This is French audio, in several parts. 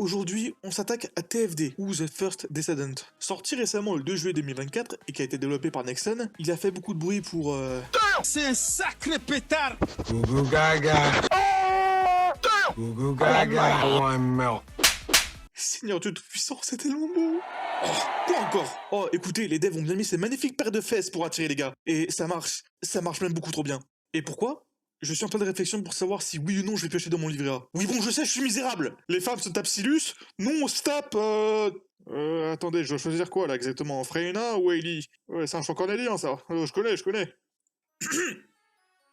Aujourd'hui, on s'attaque à TFD, ou The First Descendant. Sorti récemment le 2 juillet 2024 et qui a été développé par Nexon, il a fait beaucoup de bruit pour C'est un sacré pétard. Goo gaga. Goo gaga. I want milk. Seigneur Dieu Tout-Puissant, c'est tellement beau. Oh, quoi encore? Oh, écoutez, les devs ont bien mis ces magnifiques paires de fesses pour attirer les gars. Et ça marche même beaucoup trop bien. Et pourquoi? Je suis en pleine réflexion pour savoir si oui ou non je vais piocher dans mon livret A. Oui bon, je sais, je suis misérable. Les femmes se tapent Silus, nous on se tape attendez, je dois choisir quoi là exactement? Freyna ou Hailey? Ouais, c'est un champ cornélien ça. Je connais.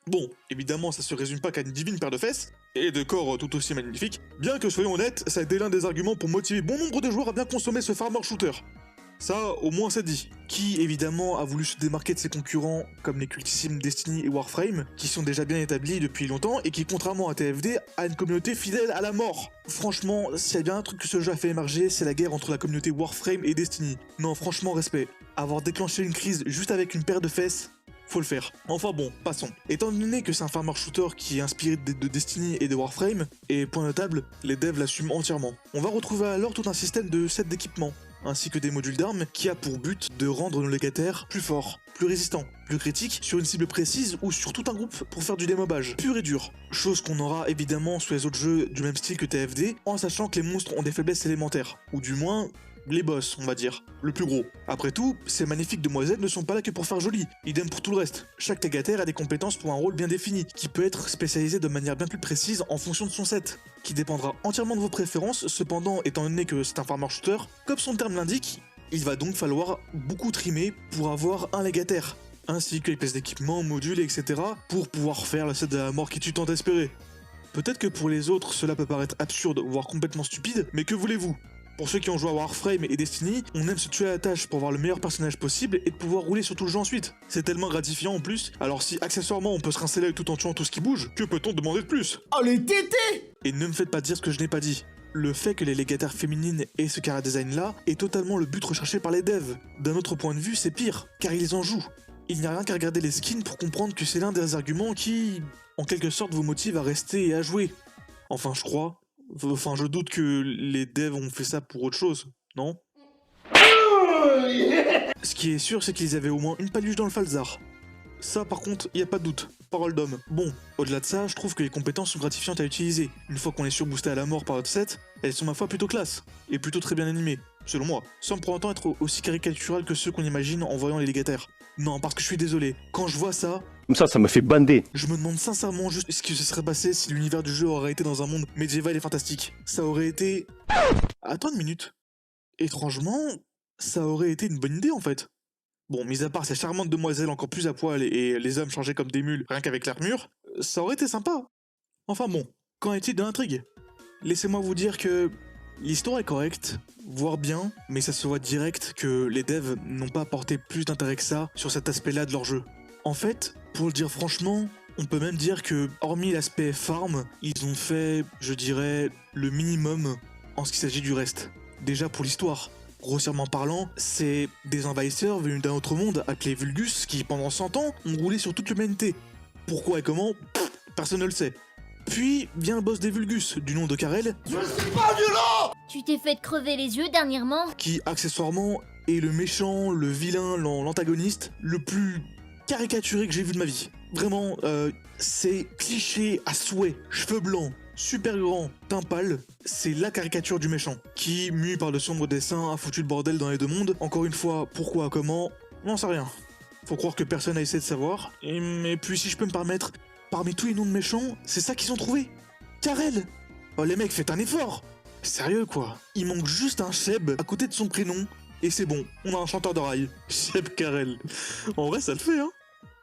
Bon, évidemment, ça se résume pas qu'à une divine paire de fesses, et de corps tout aussi magnifiques, bien que soyons honnêtes, ça a été l'un des arguments pour motiver bon nombre de joueurs à bien consommer ce farmer shooter. Ça, au moins c'est dit. Qui, évidemment, a voulu se démarquer de ses concurrents, comme les cultissimes Destiny et Warframe, qui sont déjà bien établis depuis longtemps, et qui, contrairement à TFD, a une communauté fidèle à la mort. Franchement, s'il y a bien un truc que ce jeu a fait émerger, c'est la guerre entre la communauté Warframe et Destiny. Non, franchement, respect. Avoir déclenché une crise juste avec une paire de fesses, faut le faire. Enfin bon, passons. Étant donné que c'est un farmer shooter qui est inspiré de Destiny et de Warframe, et point notable, les devs l'assument entièrement. On va retrouver alors tout un système de sets d'équipement, ainsi que des modules d'armes qui a pour but de rendre nos légataires plus forts, plus résistants, plus critiques sur une cible précise ou sur tout un groupe pour faire du démobage, pur et dur. Chose qu'on aura évidemment sur les autres jeux du même style que TFD, en sachant que les monstres ont des faiblesses élémentaires, ou du moins les boss, on va dire, le plus gros. Après tout, ces magnifiques demoiselles ne sont pas là que pour faire joli, idem pour tout le reste. Chaque légataire a des compétences pour un rôle bien défini, qui peut être spécialisé de manière bien plus précise en fonction de son set, qui dépendra entièrement de vos préférences, cependant, étant donné que c'est un farmer shooter, comme son terme l'indique, il va donc falloir beaucoup trimer pour avoir un légataire, ainsi que les pièces d'équipement, modules, etc., pour pouvoir faire le set de la mort qui tue tant espéré. Peut-être que pour les autres, cela peut paraître absurde, voire complètement stupide, mais que voulez-vous? Pour ceux qui ont joué à Warframe et Destiny, on aime se tuer à la tâche pour avoir le meilleur personnage possible et de pouvoir rouler sur tout le jeu ensuite. C'est tellement gratifiant en plus, alors si accessoirement on peut se rincer l'œil tout en tuant tout ce qui bouge, que peut-on demander de plus? Oh les tétés. Et ne me faites pas dire ce que je n'ai pas dit. Le fait que les légataires féminines aient ce cara design là est totalement le but recherché par les devs. D'un autre point de vue, c'est pire, car ils en jouent. Il n'y a rien qu'à regarder les skins pour comprendre que c'est l'un des arguments qui, en quelque sorte, vous motive à rester et à jouer. Enfin, je crois. Enfin, je doute que les devs ont fait ça pour autre chose, non? Ce qui est sûr, c'est qu'ils avaient au moins une paluche dans le falzar. Ça, par contre, y a pas de doute. Parole d'homme. Bon, au-delà de ça, je trouve que les compétences sont gratifiantes à utiliser. Une fois qu'on est surboosté à la mort par notre set, elles sont ma foi plutôt classe, et plutôt très bien animées, selon moi, sans pour autant être aussi caricatural que ceux qu'on imagine en voyant les légataires. Non, parce que je suis désolé, quand je vois ça, Comme ça me fait bander. je me demande sincèrement juste ce qui se serait passé si l'univers du jeu aurait été dans un monde médiéval et fantastique. Ça aurait été... Attends une minute. Étrangement, ça aurait été une bonne idée en fait. Bon, mis à part ces charmantes demoiselles encore plus à poil et les hommes changés comme des mules rien qu'avec l'armure, ça aurait été sympa. Enfin bon, qu'en est-il de l'intrigue? Laissez-moi vous dire que l'histoire est correcte, voire bien, mais ça se voit direct que les devs n'ont pas apporté plus d'intérêt que ça sur cet aspect-là de leur jeu. En fait, pour le dire franchement, on peut même dire que, hormis l'aspect farm, ils ont fait, je dirais, le minimum en ce qui s'agit du reste. Déjà pour l'histoire. Grossièrement parlant, c'est des envahisseurs venus d'un autre monde appelés Vulgus qui, pendant 100 ans, ont roulé sur toute l'humanité. Pourquoi et comment? Personne ne le sait. Puis vient le boss des Vulgus, du nom de Karel, Tu t'es fait crever les yeux dernièrement? qui accessoirement est le méchant, le vilain, l'antagoniste le plus caricaturé que j'ai vu de ma vie. Vraiment, c'est cliché à souhait, cheveux blancs, super grand, teint pâle, c'est la caricature du méchant, qui, mû par de sombres dessins, a foutu le bordel dans les deux mondes. Encore une fois, pourquoi, comment, n'en sais rien. Faut croire que personne n'a essayé de savoir. Et puis si je peux me permettre, parmi tous les noms de méchants, c'est ça qu'ils ont trouvé. Karel. Oh les mecs, faites un effort. Sérieux quoi. Il manque juste un Sheb à côté de son prénom, et c'est bon, on a un chanteur de rail. Sheb Karel. En vrai, ça le fait, hein.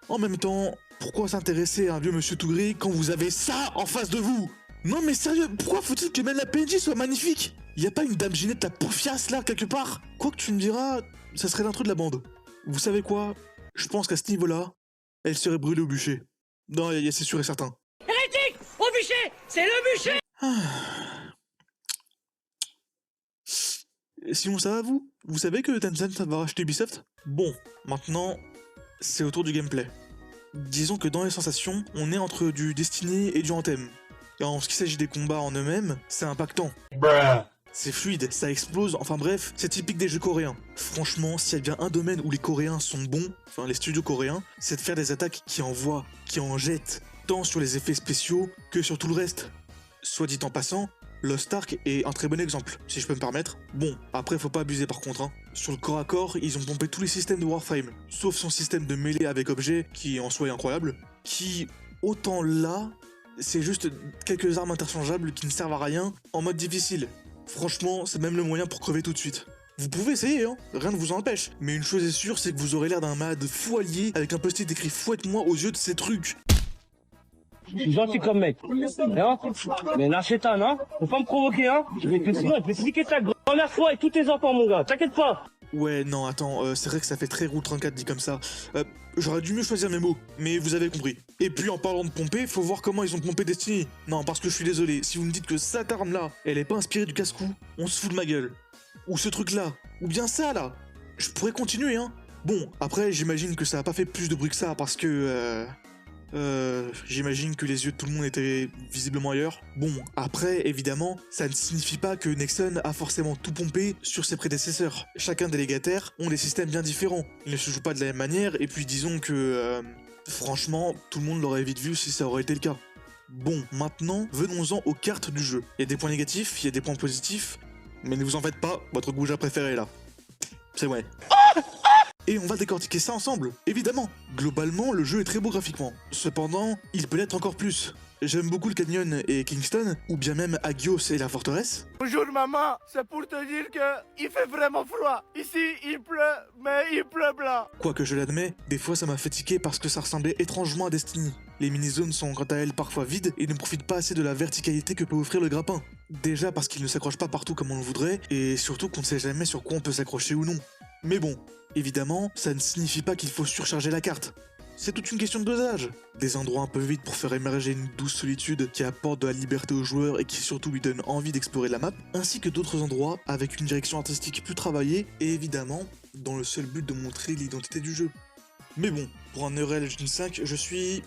En même temps, pourquoi s'intéresser à un vieux monsieur tout gris quand vous avez ça en face de vous? Non mais sérieux, pourquoi faut-il que même la PNJ soit magnifique? Y a pas une dame Ginette la poufiasse là quelque part? Quoi que tu me diras, ça serait l'intro de la bande. Vous savez quoi? Je pense qu'à ce niveau-là, elle serait brûlée au bûcher. Non, c'est sûr et certain. Hérétique! Au bûcher! C'est le bûcher! Sinon ça va vous? Vous savez que Tencent va racheter Ubisoft? Bon, maintenant, c'est au tour du gameplay. Disons que dans les sensations, on est entre du Destiny et du Anthem. Et en ce qui s'agit des combats en eux-mêmes, c'est impactant. C'est fluide, ça explose, enfin bref, c'est typique des jeux coréens. Franchement, s'il y a bien un domaine où les Coréens sont bons, enfin les studios coréens, c'est de faire des attaques qui envoient, qui en jettent, tant sur les effets spéciaux que sur tout le reste. Soit dit en passant, Lost Ark est un très bon exemple, si je peux me permettre. Bon, après faut pas abuser par contre, hein. Sur le corps à corps, ils ont pompé tous les systèmes de Warframe, sauf son système de mêlée avec objet, qui en soi est incroyable, qui, autant là, c'est juste quelques armes interchangeables qui ne servent à rien en mode difficile. Franchement, c'est même le moyen pour crever tout de suite. Vous pouvez essayer, hein, rien ne vous en empêche. Mais une chose est sûre, c'est que vous aurez l'air d'un malade fou allié avec un post-it écrit fouette-moi aux yeux de ces trucs. Je suis gentil comme mec. Hein? Mais lâchez ta, non? Faut pas me provoquer, hein? Je vais expliquer ta grand-mère fois et tous tes enfants, mon gars. T'inquiète pas. Ouais, non, attends, c'est vrai que ça fait très route 34 dit comme ça. J'aurais dû mieux choisir mes mots, mais vous avez compris. Et puis en parlant de pomper, faut voir comment ils ont pompé Destiny. Non, parce que je suis désolé, si vous me dites que cette arme-là, elle est pas inspirée du casse-cou, on se fout de ma gueule. Ou ce truc-là, ou bien ça, là. Je pourrais continuer, hein. Bon, après, j'imagine que ça a pas fait plus de bruit que ça, parce que... j'imagine que les yeux de tout le monde étaient visiblement ailleurs. Bon, après, évidemment, ça ne signifie pas que Nexon a forcément tout pompé sur ses prédécesseurs. Chacun des légataires ont des systèmes bien différents. Ils ne se jouent pas de la même manière, et puis disons que... franchement, tout le monde l'aurait vite vu si ça aurait été le cas. Bon, maintenant, venons-en aux cartes du jeu. Il y a des points négatifs, il y a des points positifs, mais ne vous en faites pas, votre goujat préféré est là. C'est vrai. Et on va décortiquer ça ensemble, évidemment. Globalement, le jeu est très beau graphiquement. Cependant, il peut l'être encore plus. J'aime beaucoup le canyon et Kingston, ou bien même Agios et la forteresse. Bonjour maman, c'est pour te dire que il fait vraiment froid. Ici il pleut, mais il pleut blanc. Quoique je l'admets, des fois ça m'a fait tiquer parce que ça ressemblait étrangement à Destiny. Les mini-zones sont quant à elles parfois vides et ne profitent pas assez de la verticalité que peut offrir le grappin. Déjà parce qu'il ne s'accroche pas partout comme on le voudrait, et surtout qu'on ne sait jamais sur quoi on peut s'accrocher ou non. Mais bon, évidemment, ça ne signifie pas qu'il faut surcharger la carte. C'est toute une question de dosage. Des endroits un peu vides pour faire émerger une douce solitude qui apporte de la liberté au joueur et qui surtout lui donne envie d'explorer la map, ainsi que d'autres endroits avec une direction artistique plus travaillée et évidemment dans le seul but de montrer l'identité du jeu. Mais bon, pour un Unreal Engine 5, je suis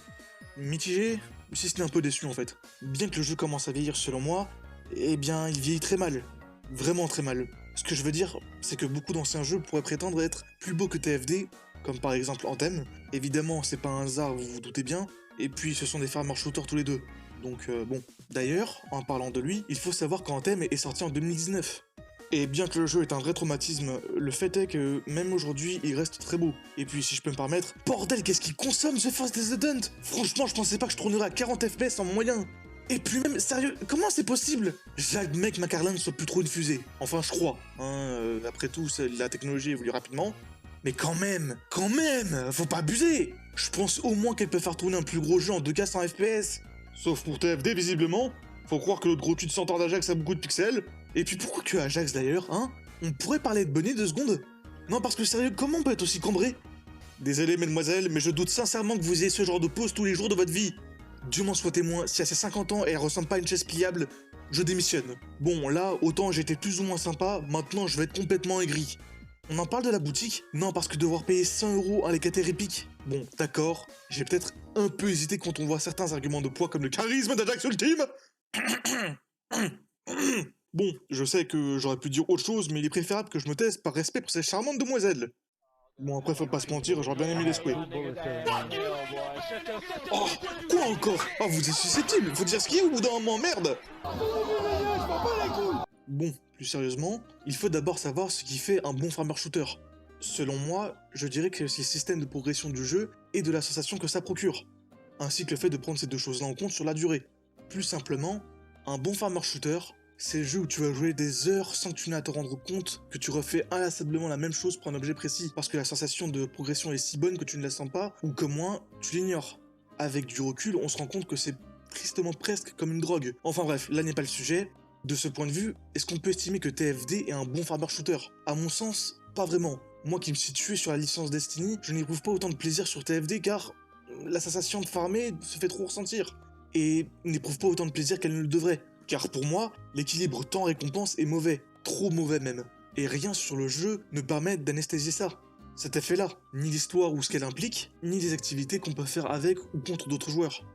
mitigé, si ce n'est un peu déçu en fait. Bien que le jeu commence à vieillir selon moi, eh bien il vieillit très mal. Vraiment très mal. Ce que je veux dire, c'est que beaucoup d'anciens jeux pourraient prétendre être plus beaux que TFD, comme par exemple Anthem. Évidemment, c'est pas un hasard, vous vous doutez bien. Et puis, ce sont des farmer shooters tous les deux. Donc bon. D'ailleurs, en parlant de lui, il faut savoir qu'Anthem est sorti en 2019. Et bien que le jeu est un vrai traumatisme, le fait est que même aujourd'hui, il reste très beau. Et puis, si je peux me permettre, bordel, qu'est-ce qu'il consomme ce First Desert Hunt? Franchement, je pensais pas que je tournerais à 40 FPS en moyen. Et puis même, sérieux, comment c'est possible? J'admets que ma Carlin ne soit plus trop une fusée. Enfin, je crois. Hein, après tout, la technologie évolue rapidement. Mais quand même, faut pas abuser. Je pense au moins qu'elle peut faire tourner un plus gros jeu en 2K 100 FPS. Sauf pour TFD, visiblement. Faut croire que l'autre gros tue de centaure d'Ajax a beaucoup de pixels. Et puis pourquoi que Ajax d'ailleurs, hein? On pourrait parler de Bunny 2 secondes? Non, parce que sérieux, comment on peut être aussi cambré? Désolé, mesdemoiselles, mais je doute sincèrement que vous ayez ce genre de pose tous les jours de votre vie. Dieu m'en soit témoin, si à ses 50 ans elle ressemble pas à une chaise pliable, je démissionne. Bon, là, autant j'étais plus ou moins sympa, maintenant je vais être complètement aigri. On en parle de la boutique? Non, parce que devoir payer 100 € un locataire épique. Bon, d'accord, j'ai peut-être un peu hésité quand on voit certains arguments de poids comme le charisme d'Ajax Ultime. Bon, je sais que j'aurais pu dire autre chose, mais il est préférable que je me taise par respect pour ces charmantes demoiselles. Bon, après, faut pas se mentir, j'aurais bien aimé les squares. Oh, quoi encore? Oh, vous êtes susceptible, faut dire ce qu'il y a au bout d'un moment, merde! Bon, plus sérieusement, il faut d'abord savoir ce qui fait un bon farmer shooter. Selon moi, je dirais que c'est le système de progression du jeu et de la sensation que ça procure, ainsi que le fait de prendre ces deux choses-là en compte sur la durée. Plus simplement, un bon farmer shooter, c'est le jeu où tu vas jouer des heures sans que tu n'aies à te rendre compte que tu refais inlassablement la même chose pour un objet précis, parce que la sensation de progression est si bonne que tu ne la sens pas, ou qu'au moins, tu l'ignores. Avec du recul, on se rend compte que c'est tristement presque comme une drogue. Enfin bref, là n'est pas le sujet. De ce point de vue, est-ce qu'on peut estimer que TFD est un bon farmer shooter? À mon sens, pas vraiment. Moi qui me suis tué sur la licence Destiny, je n'éprouve pas autant de plaisir sur TFD car la sensation de farmer se fait trop ressentir. Et n'éprouve pas autant de plaisir qu'elle ne le devrait. Car pour moi, l'équilibre temps-récompense est mauvais, trop mauvais même. Et rien sur le jeu ne permet d'anesthésier ça. Cet effet-là, ni l'histoire ou ce qu'elle implique, ni les activités qu'on peut faire avec ou contre d'autres joueurs.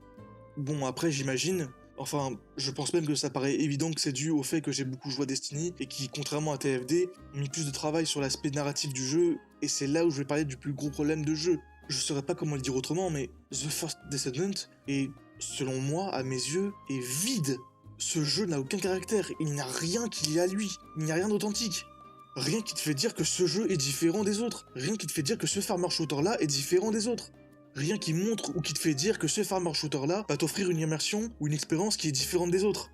Bon après j'imagine, Enfin, je pense même que ça paraît évident que c'est dû au fait que j'ai beaucoup joué à Destiny et qui, contrairement à TFD, ont mis plus de travail sur l'aspect narratif du jeu, et c'est là où je vais parler du plus gros problème de jeu. Je saurais pas comment le dire autrement, mais The First Descendant est, selon moi, à mes yeux, est vide. Ce jeu n'a aucun caractère, il n'y a rien qui est à lui, il n'y a rien d'authentique. Rien qui te fait dire que ce jeu est différent des autres, rien qui te fait dire que ce farmer shooter là est différent des autres. Rien qui montre ou qui te fait dire que ce farmer shooter là va t'offrir une immersion ou une expérience qui est différente des autres.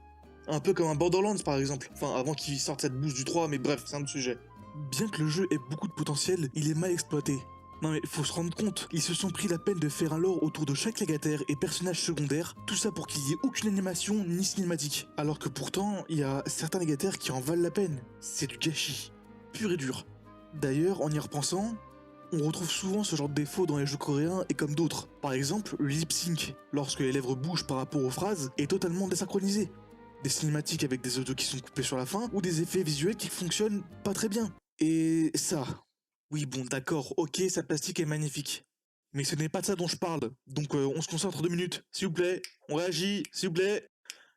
Un peu comme un Borderlands par exemple, enfin avant qu'il sorte cette boost du 3, mais bref, c'est un autre sujet. Bien que le jeu ait beaucoup de potentiel, il est mal exploité. Non mais faut se rendre compte, ils se sont pris la peine de faire un lore autour de chaque légataire et personnage secondaire, tout ça pour qu'il y ait aucune animation ni cinématique. Alors que pourtant, il y a certains légataires qui en valent la peine. C'est du gâchis, pur et dur. D'ailleurs, en y repensant, on retrouve souvent ce genre de défaut dans les jeux coréens et comme d'autres. Par exemple, le lip sync, lorsque les lèvres bougent par rapport aux phrases, est totalement désynchronisé. Des cinématiques avec des audios qui sont coupés sur la fin, ou des effets visuels qui fonctionnent pas très bien. Et ça... Oui bon d'accord, ok, sa plastique est magnifique. Mais ce n'est pas de ça dont je parle, donc on se concentre 2 minutes, s'il vous plaît, on réagit, s'il vous plaît.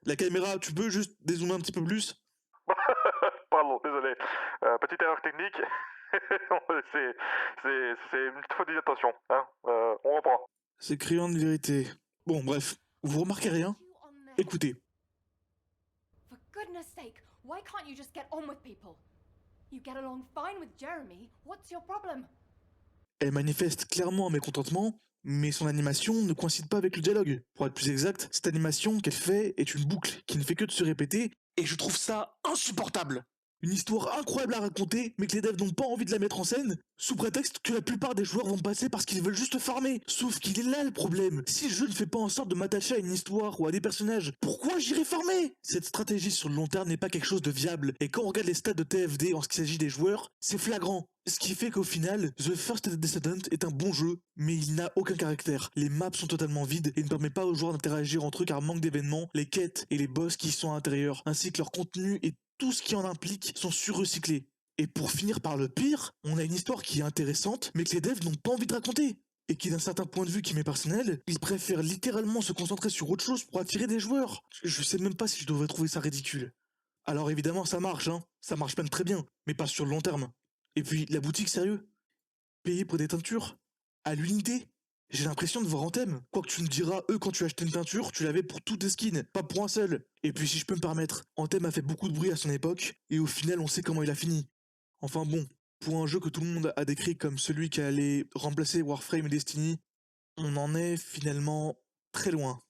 La caméra, tu peux juste dézoomer un petit peu plus? Pardon, désolé. Petite erreur technique. c'est une faute d'inattention. Hein. On reprend. C'est criant de vérité. Bon bref, vous remarquez rien? Écoutez. For goodness sake, why can't you just get on with people? You get along fine with Jeremy. What's your problem? Elle manifeste clairement un mécontentement, mais son animation ne coïncide pas avec le dialogue. Pour être plus exact, cette animation qu'elle fait est une boucle qui ne fait que de se répéter, et je trouve ça insupportable. Une histoire incroyable à raconter, mais que les devs n'ont pas envie de la mettre en scène, sous prétexte que la plupart des joueurs vont passer parce qu'ils veulent juste farmer. Sauf qu'il est là le problème. Si le jeu ne fait pas en sorte de m'attacher à une histoire ou à des personnages, pourquoi j'irai farmer? Cette stratégie sur le long terme n'est pas quelque chose de viable, et quand on regarde les stats de TFD en ce qu'il s'agit des joueurs, c'est flagrant. Ce qui fait qu'au final, The First Descendant est un bon jeu, mais il n'a aucun caractère. Les maps sont totalement vides et ne permettent pas aux joueurs d'interagir entre eux car manque d'événements, les quêtes et les boss qui y sont à l'intérieur, ainsi que leur contenu et tout ce qui en implique sont surrecyclés. Et pour finir par le pire, on a une histoire qui est intéressante, mais que les devs n'ont pas envie de raconter. Et qui d'un certain point de vue qui m'est personnel, ils préfèrent littéralement se concentrer sur autre chose pour attirer des joueurs. Je sais même pas si je devrais trouver ça ridicule. Alors évidemment ça marche, hein, ça marche même très bien, mais pas sur le long terme. Et puis la boutique, sérieux? Payer pour des teintures? À l'unité? J'ai l'impression de voir Anthem. Quoi que tu me diras, eux, quand tu achetais une teinture, tu l'avais pour tous tes skins, pas pour un seul. Et puis si je peux me permettre, Anthem a fait beaucoup de bruit à son époque, et au final on sait comment il a fini. Enfin bon, pour un jeu que tout le monde a décrit comme celui qui allait remplacer Warframe et Destiny, on en est finalement très loin.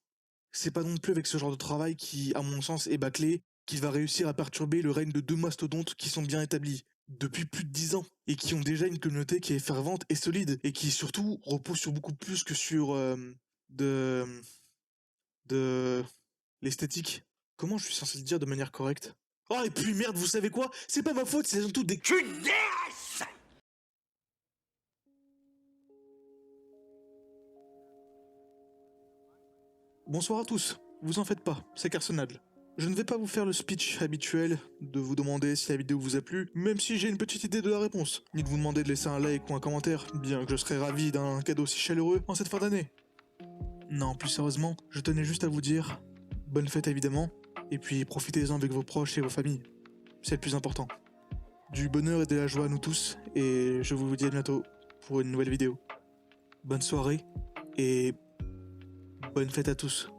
C'est pas non plus avec ce genre de travail qui, à mon sens, est bâclé, qu'il va réussir à perturber le règne de 2 mastodontes qui sont bien établis, depuis plus de 10 ans, et qui ont déjà une communauté qui est fervente et solide, et qui surtout repose sur beaucoup plus que sur de l'esthétique. Comment je suis censé le dire de manière correcte? Oh et puis merde, vous savez quoi? C'est pas ma faute, c'est surtout des... Bonsoir à tous, vous en faites pas, c'est Carsonal. Je ne vais pas vous faire le speech habituel de vous demander si la vidéo vous a plu, même si j'ai une petite idée de la réponse, ni de vous demander de laisser un like ou un commentaire, bien que je serais ravi d'un cadeau si chaleureux en cette fin d'année. Non, plus sérieusement, je tenais juste à vous dire bonne fête évidemment, et puis profitez-en avec vos proches et vos familles. C'est le plus important. Du bonheur et de la joie à nous tous, et je vous dis à bientôt pour une nouvelle vidéo. Bonne soirée, et bonne fête à tous.